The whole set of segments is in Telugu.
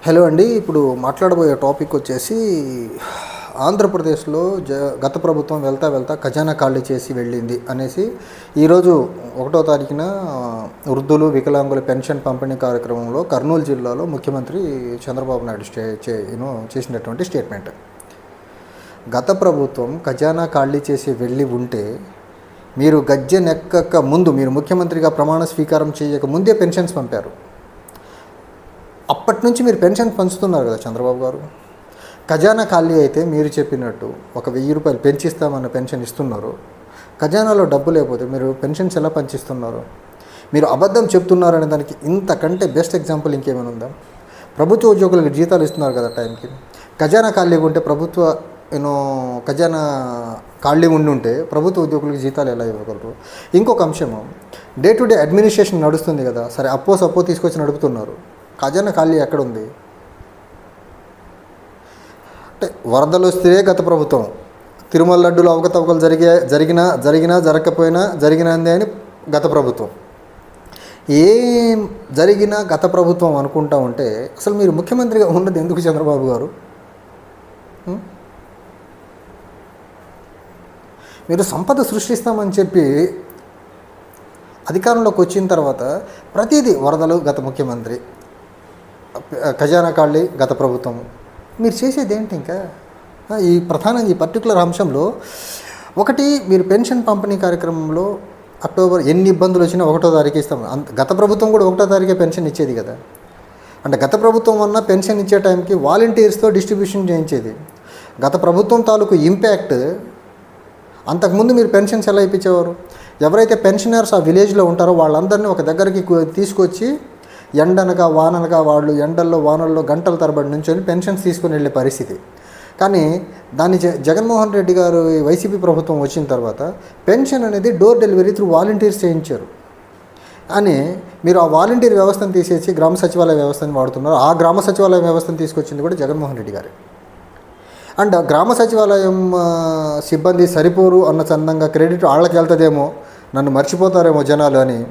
హలో అండి. ఇప్పుడు మాట్లాడబోయే టాపిక్ వచ్చేసి ఆంధ్రప్రదేశ్లో గత ప్రభుత్వం వెళ్తా వెళ్తా ఖజానా ఖాళీ చేసి వెళ్ళింది అనేసి ఈరోజు 1వ తారీఖున వృద్ధులు వికలాంగుల పెన్షన్ పంపిణీ కార్యక్రమంలో కర్నూలు జిల్లాలో ముఖ్యమంత్రి చంద్రబాబు నాయుడు చేసినటువంటి స్టేట్మెంట్. గత ప్రభుత్వం ఖజానా ఖాళీ చేసి వెళ్ళి ఉంటే మీరు గద్దెనెక్కక ముందు, మీరు ముఖ్యమంత్రిగా ప్రమాణ స్వీకారం చేయక ముందే పెన్షన్స్ పంపారు. అప్పటి నుంచి మీరు పెన్షన్ పంచుతున్నారు కదా చంద్రబాబు గారు. ఖజానా ఖాళీ అయితే మీరు చెప్పినట్టు ఒక 1000 రూపాయలు పెంచిస్తామన్న పెన్షన్ ఇస్తున్నారు. ఖజానాలో డబ్బు లేకపోతే మీరు పెన్షన్స్ ఎలా పంచిస్తున్నారు? మీరు అబద్ధం చెప్తున్నారనే దానికి ఇంతకంటే బెస్ట్ ఎగ్జాంపుల్ ఇంకేమైనా ఉందా? ప్రభుత్వ ఉద్యోగులకు జీతాలు ఇస్తున్నారు కదా టైంకి. ఖజానా ఖాళీగా ఉంటే ఖజానా ఖాళీ ఉంటే ప్రభుత్వ ఉద్యోగులకు జీతాలు ఎలా ఇవ్వగలరు? ఇంకొక అంశము, డే టు డే అడ్మినిస్ట్రేషన్ నడుస్తుంది కదా, సరే అప్పో తీసుకొచ్చి నడుపుతున్నారు. ఖజానా ఖాళీ ఎక్కడుంది? అంటే వరదలు వస్తే గత ప్రభుత్వం, తిరుమల లడ్డూలు అవకతవకలు జరగకపోయినా జరిగినంది అని గత ప్రభుత్వం, ఏం జరిగినా గత ప్రభుత్వం అనుకుంటా ఉంటే అసలు మీరు ముఖ్యమంత్రిగా ఉన్నది ఎందుకు చంద్రబాబు గారు? మీరు సంపద సృష్టిస్తామని చెప్పి అధికారంలోకి వచ్చిన తర్వాత ప్రతిదీ వరదలు గత ముఖ్యమంత్రి, ఖజానా ఖాళీ గత ప్రభుత్వం. మీరు చేసేది ఏంటి? ఇంకా ప్రధానంగా ఈ పర్టికులర్ అంశంలో ఒకటి, మీరు పెన్షన్ పంపిణీ కార్యక్రమంలో అక్టోబర్ ఎన్ని ఇబ్బందులు వచ్చినా 1వ తారీఖు ఇస్తాం. గత ప్రభుత్వం కూడా 1వ తారీఖే పెన్షన్ ఇచ్చేది కదా. అంటే గత ప్రభుత్వం అన్న పెన్షన్ ఇచ్చే టైంకి వాలంటీర్స్తో డిస్ట్రిబ్యూషన్ చేయించేది. గత ప్రభుత్వం తాలూకు ఇంపాక్ట్. అంతకుముందు మీరు పెన్షన్స్ ఎలా ఇప్పించేవారు? ఎవరైతే పెన్షనర్స్ ఆ విలేజ్లో ఉంటారో వాళ్ళందరినీ ఒక దగ్గరికి తీసుకొచ్చి ఎండనగా వాననగా వాళ్ళు ఎండల్లో వానల్లో గంటల తరబడి నుంచొని పెన్షన్స్ తీసుకుని వెళ్ళే పరిస్థితి. కానీ దాన్ని జగన్మోహన్ రెడ్డి గారు వైసీపీ ప్రభుత్వం వచ్చిన తర్వాత పెన్షన్ అనేది డోర్ డెలివరీ త్రూ వాలంటీర్స్ చేయించారు. అని మీరు ఆ వాలంటీర్ వ్యవస్థను తీసేసి గ్రామ సచివాలయ వ్యవస్థను వాడుతున్నారు. ఆ గ్రామ సచివాలయ వ్యవస్థను తీసుకొచ్చింది కూడా జగన్మోహన్ రెడ్డి గారే. అండ్ గ్రామ సచివాలయం సిబ్బంది సరిపోరు అన్న చందంగా క్రెడిట్ వాళ్ళకి వెళ్తుందేమో, నన్ను మర్చిపోతారేమో జనాలు అని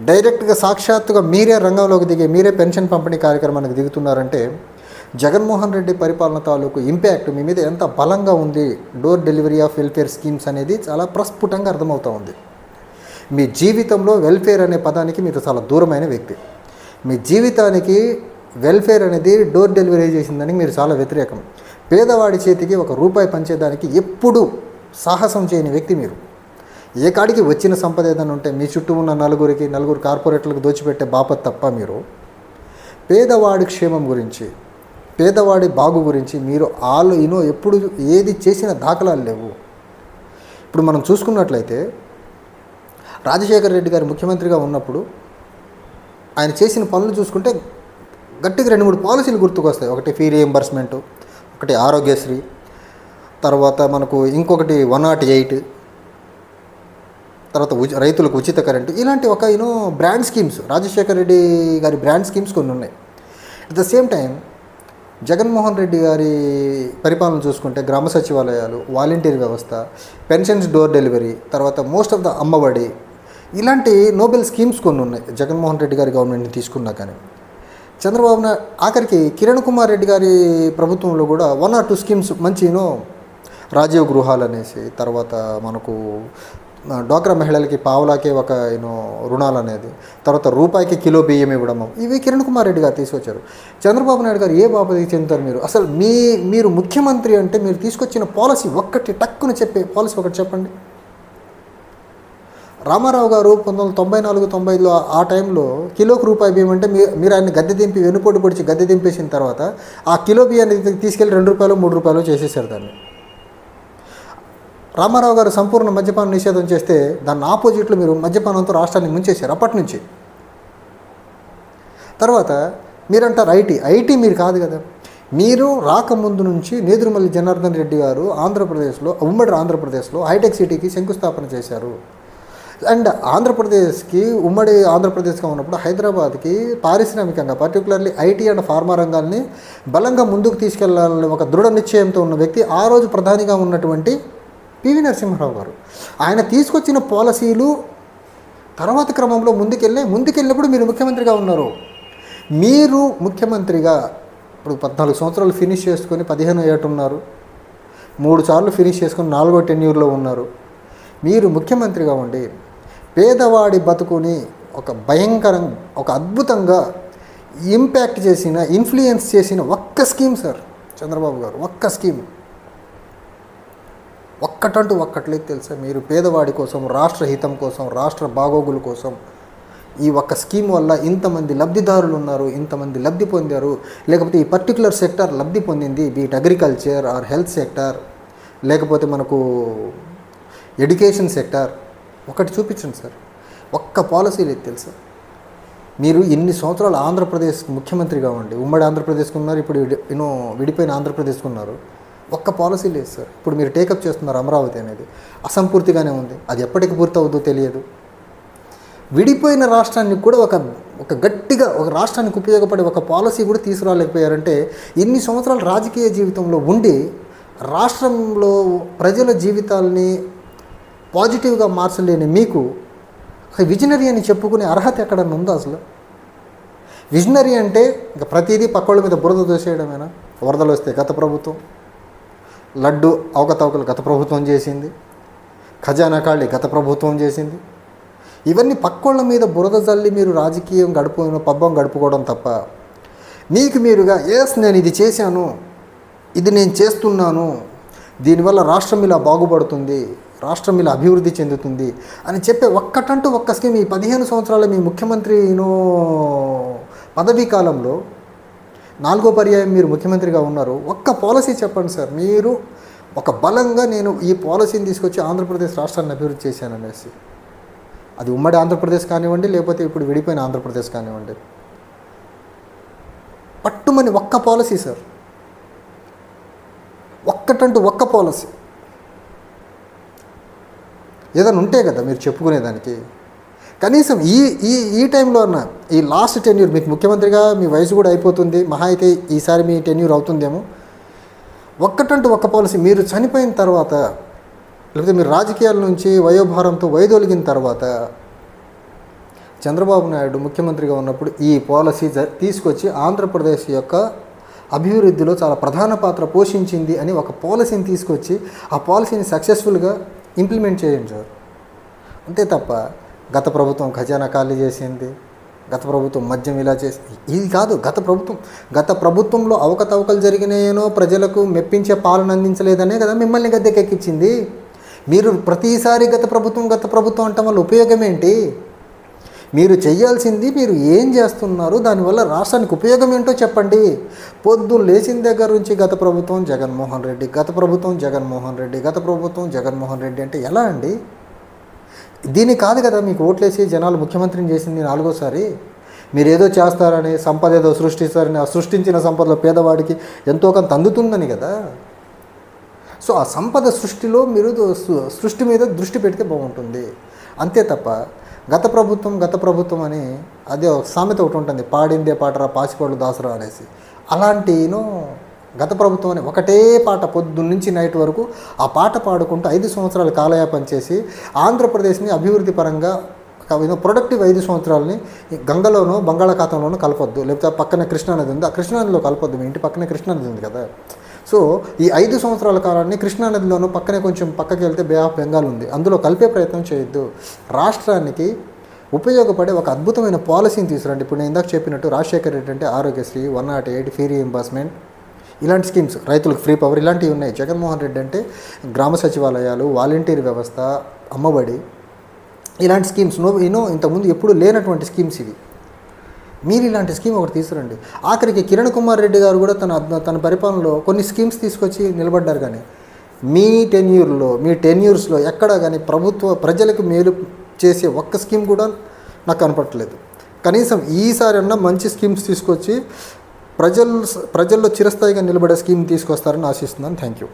డైరెక్ట్గా సాక్షాత్తుగా మీరే రంగంలోకి దిగి మీరే పెన్షన్ పంపిణీ కార్యక్రమానికి దిగుతున్నారంటే జగన్మోహన్ రెడ్డి పరిపాలన తాలూకు ఇంపాక్ట్ మీ మీద ఎంత బలంగా ఉంది. Door delivery of welfare schemes అనేది చాలా ప్రస్ఫుటంగా అర్థమవుతూ ఉంది. మీ జీవితంలో వెల్ఫేర్ అనే పదానికి మీరు చాలా దూరమైన వ్యక్తి. మీ జీవితానికి వెల్ఫేర్ అనేది డోర్ డెలివరీ చేసిందని మీరు చాలా వ్యతిరేకం. పేదవాడి చేతికి ₹1 పంచేదానికి ఎప్పుడూ సాహసం చేయని వ్యక్తి మీరు. ఏ కాడికి వచ్చిన సంపద ఏదైనా ఉంటే మీ చుట్టూ ఉన్న నలుగురు కార్పొరేట్లకు దోచిపెట్టే బాపత్ తప్ప మీరు పేదవాడి క్షేమం గురించి, పేదవాడి బాగు గురించి మీరు ఎప్పుడు ఏది చేసిన దాఖలాలు లేవు. ఇప్పుడు మనం చూసుకున్నట్లయితే రాజశేఖర రెడ్డి గారు ముఖ్యమంత్రిగా ఉన్నప్పుడు ఆయన చేసిన పనులు చూసుకుంటే గట్టిగా 2-3 పాలసీలు గుర్తుకొస్తాయి. ఒకటి ఫీ రీఎంబర్స్మెంటు, ఒకటి ఆరోగ్యశ్రీ, తర్వాత మనకు ఇంకొకటి 108, తర్వాత రైతులకు ఉచిత కరెంటు, ఇలాంటి ఒక బ్రాండ్ స్కీమ్స్, రాజశేఖర రెడ్డి గారి బ్రాండ్ స్కీమ్స్ కొన్ని ఉన్నాయి. At the same time Jaganmohan Reddy గారి పరిపాలన చూసుకుంటే గ్రామ సచివాలయాలు, వాలంటీర్ వ్యవస్థ, పెన్షన్స్ డోర్ డెలివరీ, తర్వాత మోస్ట్ ఆఫ్ ద అమ్మఒడి, ఇలాంటి నోబెల్ స్కీమ్స్ కొన్ని ఉన్నాయి జగన్మోహన్ రెడ్డి గారి గవర్నమెంట్ని తీసుకున్నా. కానీ చంద్రబాబు నాయుడు ఆఖరికి కిరణ్ కుమార్ రెడ్డి గారి ప్రభుత్వంలో కూడా 1 or 2 స్కీమ్స్ మంచి రాజీవ్ గృహాలు అనేసి, తర్వాత మనకు డ్వాక్రా మహిళలకి పావలాకే ఒక రుణాలు అనేది, తర్వాత ₹1కి కిలో బియ్యం ఇవ్వడము, ఇవి కిరణ్ కుమార్ రెడ్డి గారు తీసుకొచ్చారు. చంద్రబాబు నాయుడు గారు ఏ బాపతికి చెందుతారు మీరు? అసలు మీరు ముఖ్యమంత్రి అంటే మీరు తీసుకొచ్చిన పాలసీ ఒక్కటి టక్కున చెప్పే పాలసీ ఒకటి చెప్పండి. రామారావు గారు 1994-95లో ఆ టైంలో కిలోకి ₹1 బియ్యం అంటే మీరు ఆయన గద్దె దింపి వెనుపోటు పొడిచి గద్దె దింపేసిన తర్వాత ఆ కిలో బియ్యాన్ని తీసుకెళ్ళి ₹2-3 చేసేసారు దాన్ని. రామారావు గారు సంపూర్ణ మద్యపాన నిషేధం చేస్తే దాన్ని ఆపోజిట్లో మీరు మద్యపానంతో రాష్ట్రాన్ని ముంచేశారు అప్పటి నుంచి. తర్వాత మీరంటారు ఐటీ మీరు కాదు కదా. మీరు రాకముందు నుంచి నేదురుమల్లి జనార్దన్ రెడ్డి గారు ఉమ్మడి ఆంధ్రప్రదేశ్లో హైటెక్ సిటీకి శంకుస్థాపన చేశారు. అండ్ ఉమ్మడి ఆంధ్రప్రదేశ్గా ఉన్నప్పుడు హైదరాబాద్కి పారిశ్రామికంగా, పర్టికులర్లీ ఐటీ అండ్ ఫార్మా రంగాల్ని బలంగా ముందుకు తీసుకెళ్లాలని ఒక దృఢ నిశ్చయంతో ఉన్న వ్యక్తి ఆ రోజు ప్రధానిగా ఉన్నటువంటి పివి నరసింహారావు గారు. ఆయన తీసుకొచ్చిన పాలసీలు తర్వాత క్రమంలో ముందుకెళ్ళినప్పుడు మీరు ముఖ్యమంత్రిగా ఉన్నారు. మీరు ముఖ్యమంత్రిగా ఇప్పుడు 14 సంవత్సరాలు ఫినిష్ చేసుకొని 15 ఏట ఉన్నారు, 3 సార్లు ఫినిష్ చేసుకొని 4వ టెన్యూర్లో ఉన్నారు. మీరు ముఖ్యమంత్రిగా ఉండి పేదవాడి బతుకుని ఒక భయంకరంగా, ఒక అద్భుతంగా ఇంపాక్ట్ చేసిన, ఇన్ఫ్లుయెన్స్ చేసిన ఒక్క స్కీమ్ సార్ చంద్రబాబు గారు, ఒక్క స్కీమ్, ఒక్కటంటూ ఒక్కట్లేదు తెలుసా? మీరు పేదవాడి కోసం, రాష్ట్ర హితం కోసం, రాష్ట్ర బాగోగుల కోసం ఈ ఒక్క స్కీమ్ వల్ల ఇంతమంది లబ్ధిదారులు ఉన్నారు, ఇంతమంది లబ్ధి పొందారు, లేకపోతే ఈ పర్టికులర్ సెక్టర్ లబ్ధి పొందింది, beat agriculture are health sector, లేకపోతే మనకు ఎడ్యుకేషన్ సెక్టర్, ఒకటి చూపించండి సార్. ఒక్క పాలసీ లేదు తెలుసా? మీరు ఇన్ని సంవత్సరాలు ఆంధ్రప్రదేశ్ ముఖ్యమంత్రిగా ఉండి, ఉమ్మడి ఆంధ్రప్రదేశ్కి ఉన్నారు, ఇప్పుడు విడిపోయిన ఆంధ్రప్రదేశ్కి ఉన్నారు, ఒక్క పాలసీ లేదు సార్. ఇప్పుడు మీరు టేకప్ చేస్తున్నారు అమరావతి అనేది, అసంపూర్తిగానే ఉంది, అది ఎప్పటికి పూర్తి అవుతుందో తెలియదు. విడిపోయిన రాష్ట్రానికి కూడా ఒక గట్టిగా ఒక రాష్ట్రానికి ఉపయోగపడే ఒక పాలసీ కూడా తీసుకురాలేకపోయారంటే, ఇన్ని సంవత్సరాలు రాజకీయ జీవితంలో ఉండి రాష్ట్రంలో ప్రజల జీవితాలని పాజిటివ్గా మార్చలేని మీకు విజనరీ అని చెప్పుకునే అర్హత ఎక్కడన్నా ఉందా అసలు? విజనరీ అంటే ఇంకా ప్రతిదీ పక్కోళ్ళ మీద బురద దోసేయడమేనా? వరదలు వస్తే గత ప్రభుత్వం, లడ్డు అవకతవకలు గత ప్రభుత్వం చేసింది, ఖజానా ఖాళీ గత ప్రభుత్వం చేసింది, ఇవన్నీ పక్కోళ్ళ మీద బురద జల్లి మీరు రాజకీయం పబ్బం గడుపుకోవడం తప్ప, మీకు మీరుగా నేను ఇది చేశాను, ఇది నేను చేస్తున్నాను, దీనివల్ల రాష్ట్రం ఇలా బాగుపడుతుంది, రాష్ట్రం ఇలా అభివృద్ధి చెందుతుంది అని చెప్పే ఒక్కటంటూ ఒక్క స్కీమ్ ఈ 15 సంవత్సరాల మీ ముఖ్యమంత్రి పదవీ కాలంలో 4వ పర్యాయం మీరు ముఖ్యమంత్రిగా ఉన్నారు, ఒక్క పాలసీ చెప్పండి సార్. మీరు ఒక బలంగా నేను ఈ పాలసీని తీసుకొచ్చి ఆంధ్రప్రదేశ్ రాష్ట్రాన్ని అభివృద్ధి చేశాననేసి, అది ఉమ్మడి ఆంధ్రప్రదేశ్ కానివ్వండి, లేకపోతే ఇప్పుడు విడిపోయిన ఆంధ్రప్రదేశ్ కానివ్వండి, పట్టుమని ఒక్క పాలసీ సార్, ఒక్కటంటూ ఒక్క పాలసీ ఏదైనా ఉంటే కదా మీరు చెప్పుకునేదానికి. కనీసం ఈ టైంలో అన్న ఈ లాస్ట్ టెన్యూర్ మీకు ముఖ్యమంత్రిగా మీ వయసు కూడా అయిపోతుంది, మహా అయితే ఈసారి మీ టెన్యూర్ అవుతుందేమో, ఒక్కటంటూ ఒక్క పాలసీ మీరు చనిపోయిన తర్వాత, లేకపోతే మీరు రాజకీయాల నుంచి వయోభారంతో వైదొలిగిన తర్వాత చంద్రబాబు నాయుడు ముఖ్యమంత్రిగా ఉన్నప్పుడు ఈ పాలసీ తీసుకొచ్చి ఆంధ్రప్రదేశ్ యొక్క అభివృద్ధిలో చాలా ప్రధాన పాత్ర పోషించింది అని ఒక పాలసీని తీసుకొచ్చి ఆ పాలసీని సక్సెస్ఫుల్గా ఇంప్లిమెంట్ చేయండి సార్. అంతే తప్ప గత ప్రభుత్వం ఖజానా ఖాళీ చేసింది, గత ప్రభుత్వం మద్యం ఇలా చేసి ఇది కాదు. గత ప్రభుత్వంలో అవకతవకలు జరిగినాయనో, ప్రజలకు మెప్పించే పాలన అందించలేదనే కదా మిమ్మల్ని గద్దెకెక్కించింది. మీరు ప్రతిసారి గత ప్రభుత్వం అంటాం వల్ల ఉపయోగం ఏంటి? మీరు చేయాల్సింది మీరు ఏం చేస్తున్నారు, దానివల్ల రాష్ట్రానికి ఉపయోగం ఏంటో చెప్పండి. పొద్దున్న లేచిన దగ్గర నుంచి గత ప్రభుత్వం జగన్మోహన్ రెడ్డి, గత ప్రభుత్వం జగన్మోహన్ రెడ్డి, గత ప్రభుత్వం జగన్మోహన్ రెడ్డి అంటే ఎలా అండి? దీన్ని కాదు కదా మీకు ఓట్లేసి జనాలు ముఖ్యమంత్రిని చేసింది 4వసారి. మీరు ఏదో చేస్తారని, సంపద ఏదో సృష్టిస్తారని, ఆ సృష్టించిన సంపదలో పేదవాడికి ఎంతో కొంత అందుతుందని కదా. సో ఆ సంపద సృష్టిలో మీరు సృష్టి మీద దృష్టి పెడితే బాగుంటుంది. అంతే తప్ప గత ప్రభుత్వం అని అదే సామెత ఒకటి ఉంటుంది, పాడిందే పాటరా పాసిపళ్ళు దాసరా అనేసి. అలాంటి గత ప్రభుత్వం అని ఒకటే పాట పొద్దున్న నుంచి నైట్ వరకు ఆ పాట పాడుకుంటూ 5 సంవత్సరాలు కాలయాపన చేసి ఆంధ్రప్రదేశ్ని అభివృద్ధి పరంగా ప్రొడక్టివ్ 5 సంవత్సరాలని గంగలోనో బంగాళాఖాతంలోనూ కలపొద్దు, లేకపోతే పక్కన కృష్ణానది ఉంది, ఆ కృష్ణానదిలో కలపొద్దు. మీ ఇంటి పక్కనే కృష్ణానది ఉంది కదా. సో ఈ 5 సంవత్సరాల కాలాన్ని కృష్ణానదిలోనూ పక్కనే కొంచెం పక్కకి వెళ్తే బే ఆఫ్ బెంగాల్ ఉంది, అందులో కలిపే ప్రయత్నం చేయొద్దు. రాష్ట్రానికి ఉపయోగపడే ఒక అద్భుతమైన పాలసీని తీసుకురండి. ఇప్పుడు నేను ఇందాక చెప్పినట్టు రాజశేఖర్ రెడ్డి అంటే ఆరోగ్యశ్రీ, 108 ఫీ రీయింబర్స్మెంట్, ఇలాంటి స్కీమ్స్, రైతులకు ఫ్రీ పవర్, ఇలాంటివి ఉన్నాయి. జగన్మోహన్ రెడ్డి అంటే గ్రామ సచివాలయాలు, వాలంటీర్ వ్యవస్థ, అమ్మఒడి, ఇలాంటి స్కీమ్స్ ఇంతకుముందు ఎప్పుడు లేనటువంటి స్కీమ్స్ ఇవి. మీరు ఇలాంటి స్కీమ్ ఒకటి తీసుకురండి. ఆఖరికి కిరణ్ కుమార్ రెడ్డి గారు కూడా తన పరిపాలనలో కొన్ని స్కీమ్స్ తీసుకొచ్చి నిలబడ్డారు. కానీ మీ టెన్యూర్స్లో ఎక్కడా కానీ ప్రజలకు మేలు చేసే ఒక్క స్కీమ్ కూడా నాకు కనపడట్లేదు. కనీసం ఈసారి అన్నా మంచి స్కీమ్స్ తీసుకొచ్చి ప్రజల్లో చిరస్థాయిగా నిలబడే స్కీమ్ తీసుకొస్తారని ఆశిస్తున్నాను. Thank you.